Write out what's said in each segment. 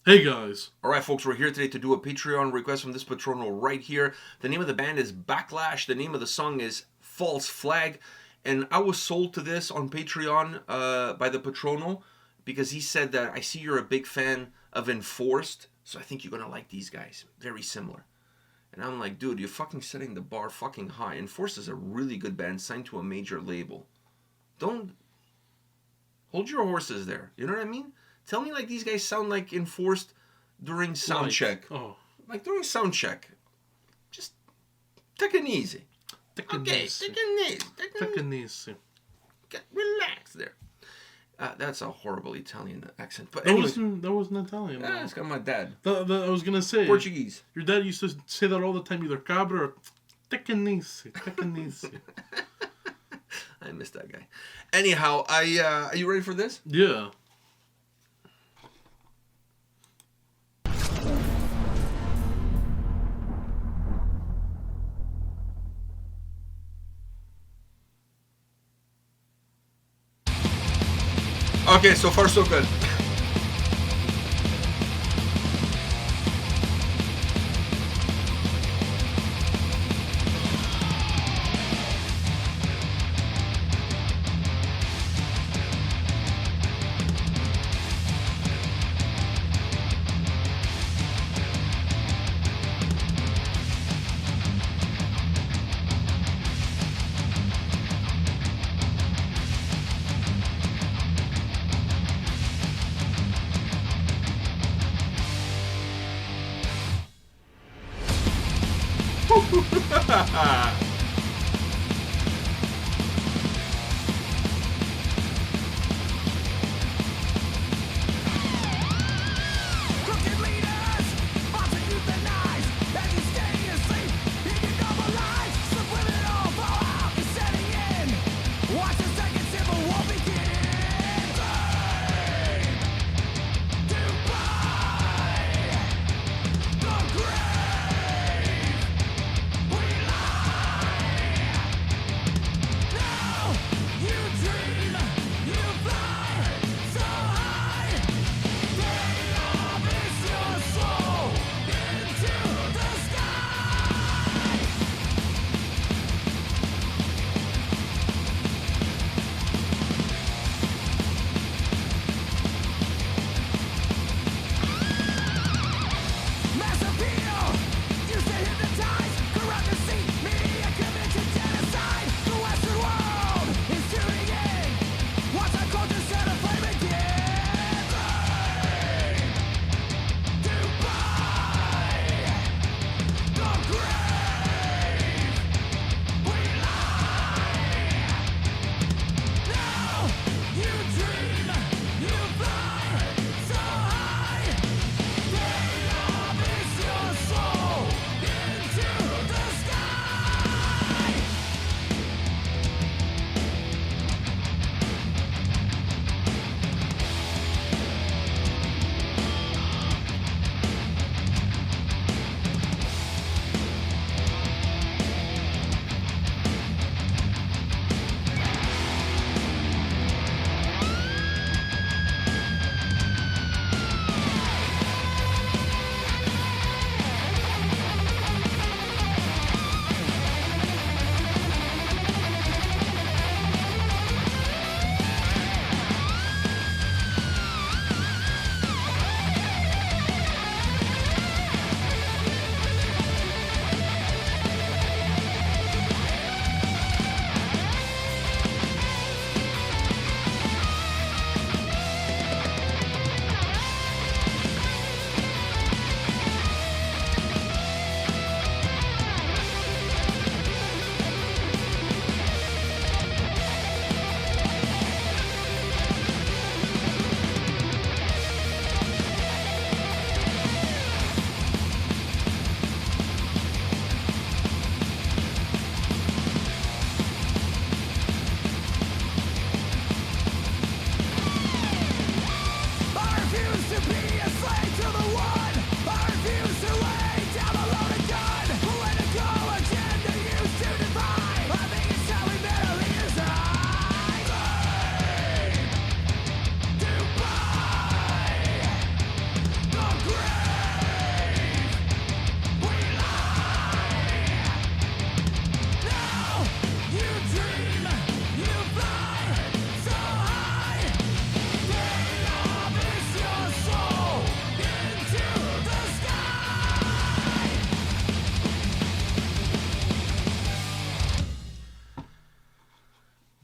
Hey guys. Alright folks, we're here today to do a Patreon request from this Patrono right here. The name of the band is Backlash. The name of the song is False Flag. And I was sold to this on Patreon by the Patrono because he said that I see you're a big fan of Enforced, so I think you're gonna like these guys. Very similar. And I'm like, dude, you're fucking setting the bar fucking high. Enforced is a really good band signed to a major label. Don't hold your horses there. You know what I mean? Tell me like these guys sound like Enforced during sound check. Oh. Like during sound check. Just take it easy. Take it easy. Relax there. That's a horrible Italian accent. But that wasn't Italian. Yeah, it's got my dad. I was gonna say Portuguese. Your dad used to say that all the time, either cabra or take it easy. I miss that guy. Anyhow, are you ready for this? Yeah. Okay, so far so good.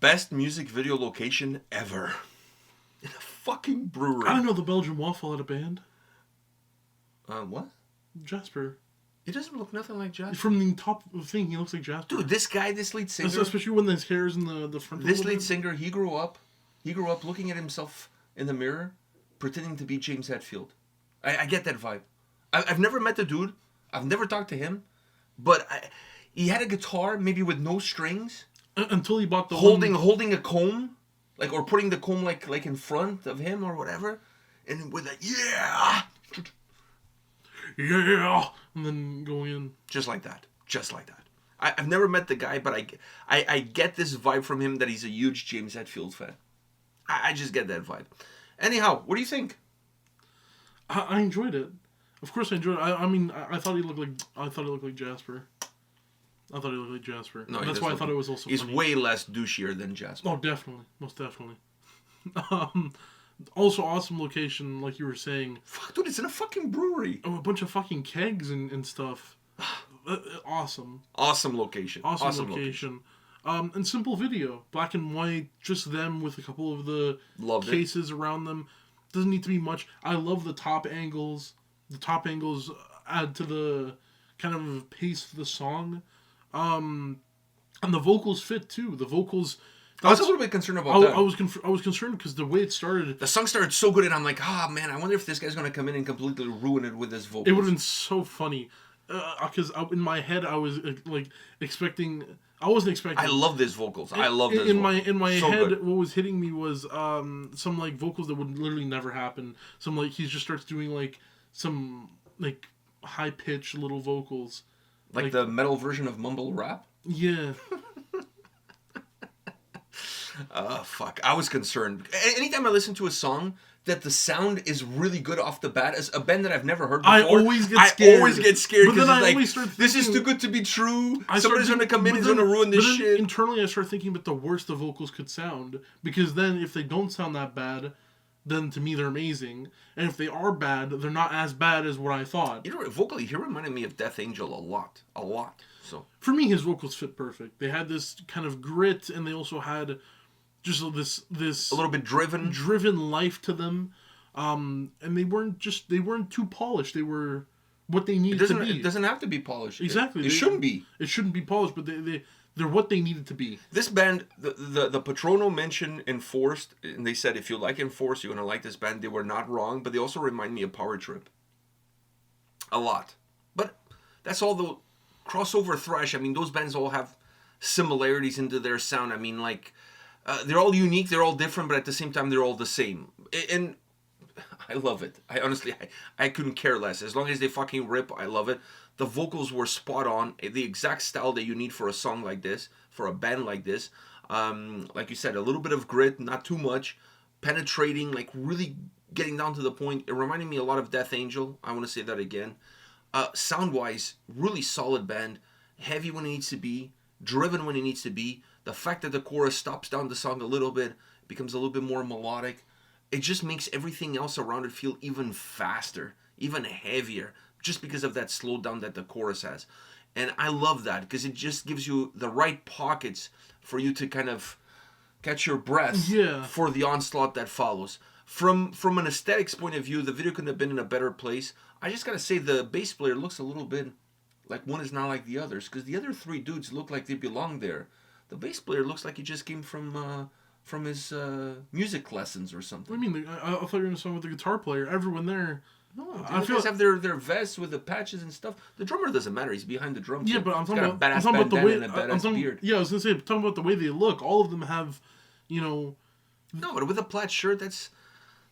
Best music video location ever. In a fucking brewery. I don't know, the Belgian Waffle had a band. What? Jasper. He doesn't look nothing like Jasper. From the top thing, he looks like Jasper. Dude, this guy, this lead singer... Especially when his hair's in the front. This lead singer, he grew up looking at himself in the mirror, pretending to be James Hetfield. I get that vibe. I've never met the dude. I've never talked to him. But he had a guitar, maybe with no strings. Until he bought the holding a comb. Like, or putting the comb like in front of him or whatever. And with a, yeah! Yeah! And then going in. Just like that. I've never met the guy, but I get this vibe from him that he's a huge James Hetfield fan. I just get that vibe. Anyhow, what do you think? I enjoyed it. Of course I enjoyed it. I mean, I thought he looked like Jasper. No, that's why I thought it was also he's funny. way less douchier than Jasper. Oh, definitely. Most definitely. Also, awesome location, like you were saying. Fuck, dude, it's in a fucking brewery. Oh, a bunch of fucking kegs and stuff. Awesome. Awesome location. Awesome location. And simple video. Black and white, just them with a couple of the cases around them. Doesn't need to be much. I love the top angles. The top angles add to the kind of pace of the song. And the vocals fit too. The vocals... I was a little bit concerned about that. I was concerned because the way it started... The song started so good and I'm like, man, I wonder if this guy's going to come in and completely ruin it with his vocals. It would have been so funny. Because in my head, I was expecting... I wasn't expecting... I love these vocals. In my so head, good. What was hitting me was some like vocals that would literally never happen. Some like he just starts doing like some like high pitched little vocals. Like the metal version of mumble rap? Yeah. Fuck. I was concerned. Anytime I listen to a song that the sound is really good off the bat, as a band that I've never heard before, I always get scared. But then I always start thinking, this is too good to be true. Somebody's going to come in and going to ruin this shit. Internally, I start thinking about the worst the vocals could sound. Because then if they don't sound that bad, then to me they're amazing. And if they are bad, they're not as bad as what I thought. You know, vocally, he reminded me of Death Angel a lot. So for me, his vocals fit perfect. They had this kind of grit, and they also had just this a little bit driven life to them. And they weren't too polished. They were what they needed to be. It doesn't have to be polished. Exactly. It shouldn't be. It shouldn't be polished, but they're what they needed to be. This band, the Patrono mentioned Enforced, and they said if you like Enforced, you're going to like this band. They were not wrong, but they also remind me of Power Trip. A lot. But that's all the crossover thrash. I mean, those bands all have similarities into their sound. I mean, like, they're all unique, they're all different, but at the same time, they're all the same. And I love it. I honestly couldn't care less. As long as they fucking rip, I love it. The vocals were spot on. The exact style that you need for a song like this, for a band like this. Like you said, a little bit of grit, not too much. Penetrating, like really getting down to the point. It reminded me a lot of Death Angel. I want to say that again. Sound-wise, really solid band. Heavy when it needs to be. Driven when it needs to be. The fact that the chorus stops down the song a little bit, becomes a little bit more melodic. It just makes everything else around it feel even faster, even heavier, just because of that slowdown that the chorus has. And I love that, because it just gives you the right pockets for you to kind of catch your breath for the onslaught that follows. From an aesthetics point of view, the video couldn't have been in a better place. I just gotta say, the bass player looks a little bit like one is not like the others, because the other three dudes look like they belong there. The bass player looks like he just came from his music lessons or something. What do you mean? I thought you were going to song with the guitar player. Everyone there... No, I feel have their vests with the patches and stuff. The drummer doesn't matter. He's behind the drum kit. Yeah, but I'm talking about the way and a badass beard. Yeah, I was gonna say, I'm talking about the way they look. All of them have, No, but with a plaid shirt, that's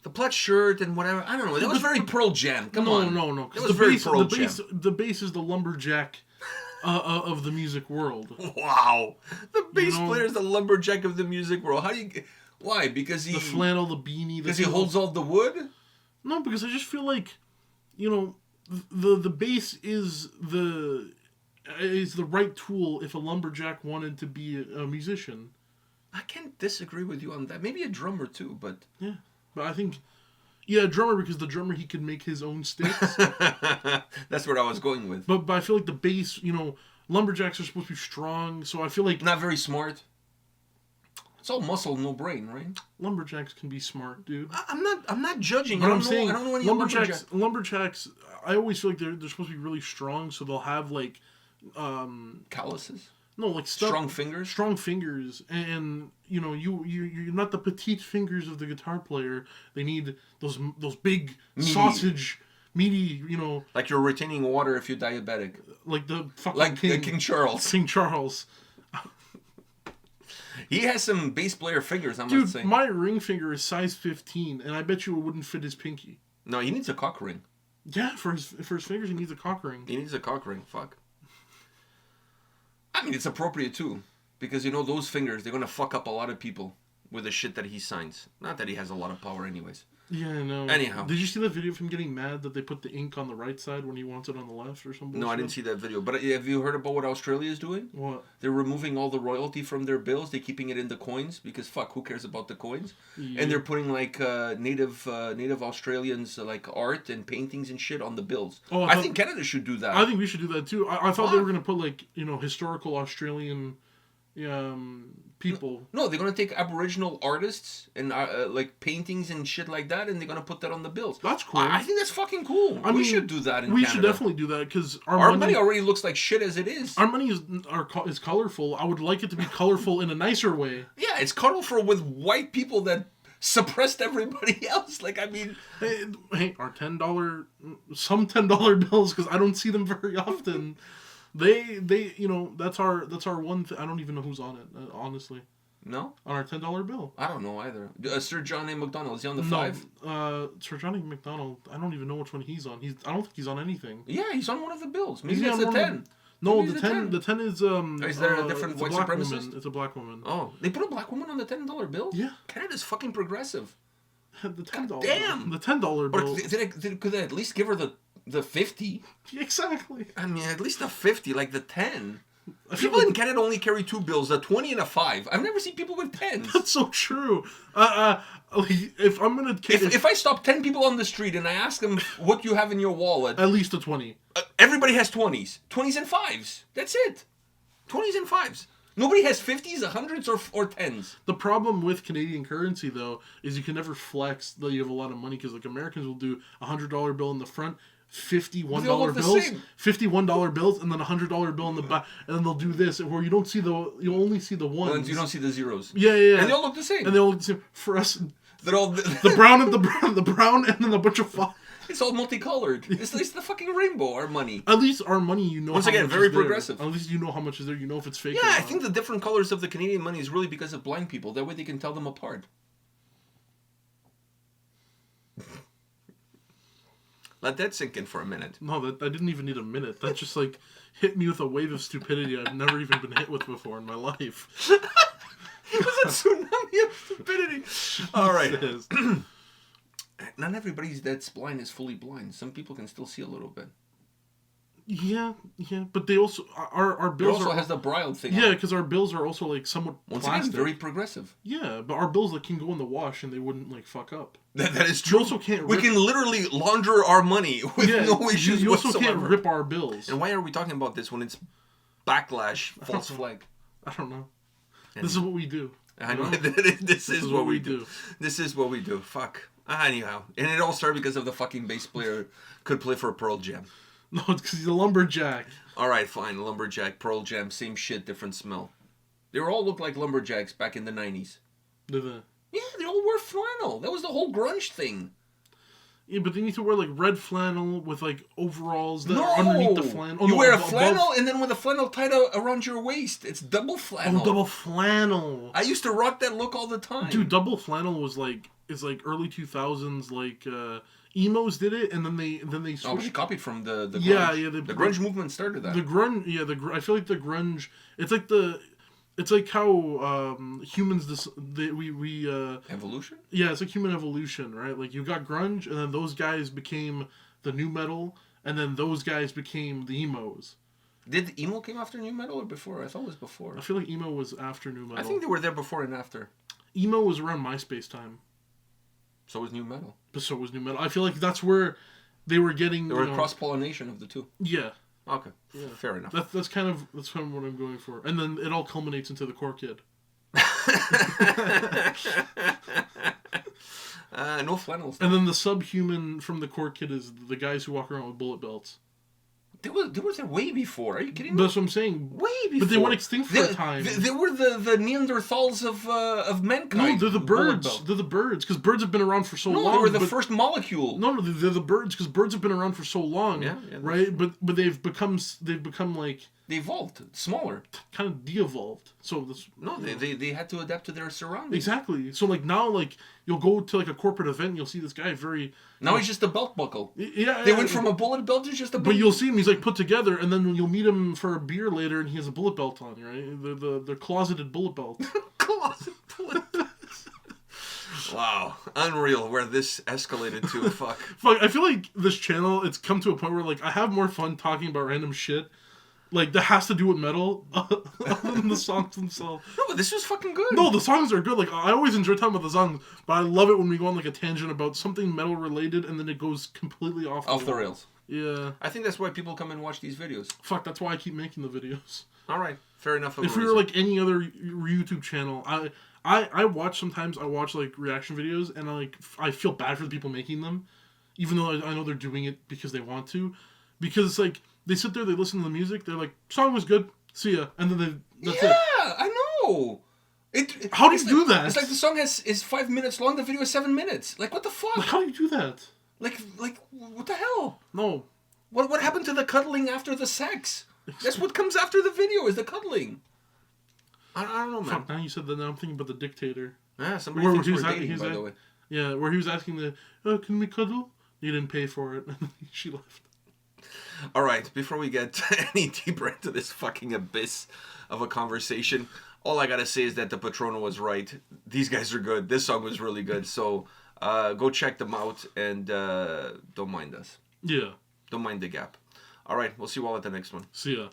the plaid shirt and whatever. I don't know. That was very Pearl Jam. Come on. No. It was very Pearl Jam. The bass is the lumberjack of the music world. Wow, the bass player is the lumberjack of the music world. Why? Because the flannel, the beanie. Because he holds all the wood. No, because I just feel like, the bass is the right tool if a lumberjack wanted to be a musician. I can't disagree with you on that. Maybe a drummer too, but yeah, but I think a drummer, because the drummer, he could make his own sticks. That's what I was going with. But I feel like the bass, lumberjacks are supposed to be strong, so I feel like not very smart. It's all muscle, no brain, right? Lumberjacks can be smart, dude. I'm not judging. But I I'm don't saying know any lumberjacks. I always feel like they're supposed to be really strong, so they'll have like calluses. No, like stuff, strong fingers, and you know you're not the petite fingers of the guitar player. They need those big meaty. Sausage. Meaty, you know, like you're retaining water if you're diabetic, like the fucking like King Charles. King Charles. He has some bass player fingers. I'm Dude, not saying. My ring finger is size 15, and I bet you it wouldn't fit his pinky. No, he needs a cock ring. Yeah, for his fingers, he needs a cock ring. He needs a cock ring. Fuck. I mean, it's appropriate too, because you know those fingers, they're gonna fuck up a lot of people with the shit that he signs. Not that he has a lot of power, anyways. Yeah, I know. Anyhow. Did you see that video of him getting mad that they put the ink on the right side when he wants it on the left or something? No, I didn't see that video. But have you heard about what Australia is doing? What? They're removing all the royalty from their bills. They're keeping it in the coins because fuck, who cares about the coins? Yeah. And they're putting like native Australians like art and paintings and shit on the bills. Oh, I think Canada should do that. I think we should do that too. I thought they were gonna put like historical Australian people. No, they're gonna take Aboriginal artists and like paintings and shit like that, and they're gonna put that on the bills. That's cool. I think that's fucking cool. We should do that in Canada. We should definitely do that because our money already looks like shit as it is. Our money is colorful. I would like it to be colorful in a nicer way. Yeah, it's colorful with white people that suppressed everybody else. Like, I mean, hey, our $10 bills, because I don't see them very often. They that's our one thing. I don't even know who's on it, honestly. No? On our $10 bill. I don't know either. Sir John A. McDonald, is he on the 5? Sir John A. McDonald, I don't even know which one he's on. I don't think he's on anything. Yeah, he's on one of the bills. Maybe it's the 10. No, the 10 is is there a different white supremacist? Woman. It's a black woman. Oh, they put a black woman on the $10 bill? Yeah. Canada's fucking progressive. The $10. God damn. The $10 bill. Or could they at least give her the 50? Exactly. I mean, at least the 50, like the 10. People in Canada only carry 2 bills, a 20 and a 5. I've never seen people with 10s. That's so true. If I'm gonna... If I stop 10 people on the street and I ask them what you have in your wallet... At least a 20. Everybody has 20s. 20s and 5s. That's it. 20s and 5s. Nobody has 50s, 100s, or 10s. The problem with Canadian currency, though, is you can never flex that you have a lot of money, because like Americans will do a $100 bill in the front, $51 bills, $51 bills, and then a $100 bill in the back, and then they'll do this, where you only see the ones. You don't see the zeros. Yeah. And they all look the same. For us, they're all the brown and the brown, and then a bunch of five. It's all multicolored. It's the fucking rainbow. Our money. At least our money, Once again, very progressive. At least you know how much is there. You know if it's fake. Yeah, I think the different colors of the Canadian money is really because of blind people. That way they can tell them apart. Let that sink in for a minute. No, I didn't even need a minute. That just like hit me with a wave of stupidity I've never even been hit with before in my life. It was a tsunami of stupidity. All right. Not everybody that's blind is fully blind. Some people can still see a little bit. Yeah, but they also our bills also has the braille thing. Yeah, because our bills are also like somewhat once plastic. Again, very progressive. Yeah, but our bills can go in the wash and they wouldn't like fuck up. That is true. You also can't. We can literally launder our money with no issues you also whatsoever. Can't rip our bills. And why are we talking about this when it's Backlash, false flag? I don't know. This is what we do. I know. This is what we do. This is what we do. Fuck. Anyhow, and it all started because of the fucking bass player could play for Pearl Jam. No, it's because he's a lumberjack. All right, fine. Lumberjack, Pearl Jam, same shit, different smell. They all looked like lumberjacks back in the 90s. Did they? Yeah, they all wore flannel. That was the whole grunge thing. Yeah, but they need to wear like red flannel with like overalls that are underneath the flannel. Oh, you wear a flannel and then with a flannel tied around your waist. It's double flannel. Oh, double flannel. I used to rock that look all the time. Dude, double flannel was like early 2000s like emos did it, and then they switched. Oh, they copied from the grunge. Yeah. The grunge movement started that. The grunge, I feel like the grunge. It's like how humans evolution. Yeah, it's like human evolution, right? Like you got grunge, and then those guys became the new metal, and then those guys became the emos. Did emo came after new metal or before? I thought it was before. I feel like emo was after new metal. I think they were there before and after. Emo was around MySpace time. So was new metal. But so was new metal. I feel like that's where they were getting. There were cross-pollination of the two. Yeah. Okay. Yeah. Fair enough. That's kind of what I'm going for, and then it all culminates into the Core Kid. No flannels. And then the subhuman from the Core Kid is the guys who walk around with bullet belts. There was that way before. Are you kidding me? That's what I'm saying. Way before. But they went extinct for a time. They were the Neanderthals of mankind. No, they're the birds. They're the birds. Because birds have been around for so long. No, they were the first molecule. No, they're the birds. Because birds have been around for so long. Yeah, right? But they've become like... They evolved. Smaller. Kind of de-evolved. So that's... No, they had to adapt to their surroundings. Exactly. So like now, like, you'll go to like a corporate event and you'll see this guy very... Now he's just a belt buckle. Yeah. They went from a bullet belt to just a belt. But you'll see him, he's like put together, and then you'll meet him for a beer later and he has a bullet belt on, right? They're closeted bullet belts. Closeted bullet belts. Wow. Unreal where this escalated to. Fuck. I feel like this channel, it's come to a point where like I have more fun talking about random shit. Like, that has to do with metal, other than the songs themselves. No, but this was fucking good. No, the songs are good. Like, I always enjoy talking about the songs, but I love it when we go on, like, a tangent about something metal-related, and then it goes completely off the rails. Yeah. I think that's why people come and watch these videos. Fuck, that's why I keep making the videos. All right. Fair enough. If we were, like, any other YouTube channel, I watch, sometimes I watch, like, reaction videos, and, I feel bad for the people making them, even though I know they're doing it because they want to. Because it's, like... They sit there, they listen to the music, they're like, song was good, see ya. And then that's it. Yeah, I know. How do you do that? It's like the song is 5 minutes long, the video is 7 minutes. Like, what the fuck? Like, how do you do that? Like, what the hell? No. What happened to the cuddling after the sex? That's what comes after the video, is the cuddling. I don't know, man. Fuck, now you said that, now I'm thinking about the dictator. Yeah, somebody thinks we're dating, by the way. Yeah, where he was asking can we cuddle? You didn't pay for it. And she left. All right, before we get any deeper into this fucking abyss of a conversation, all I gotta say is that the Patrono was right. These guys are good. This song was really good. So go check them out and don't mind us. Yeah. Don't mind the gap. All right, we'll see you all at the next one. See ya.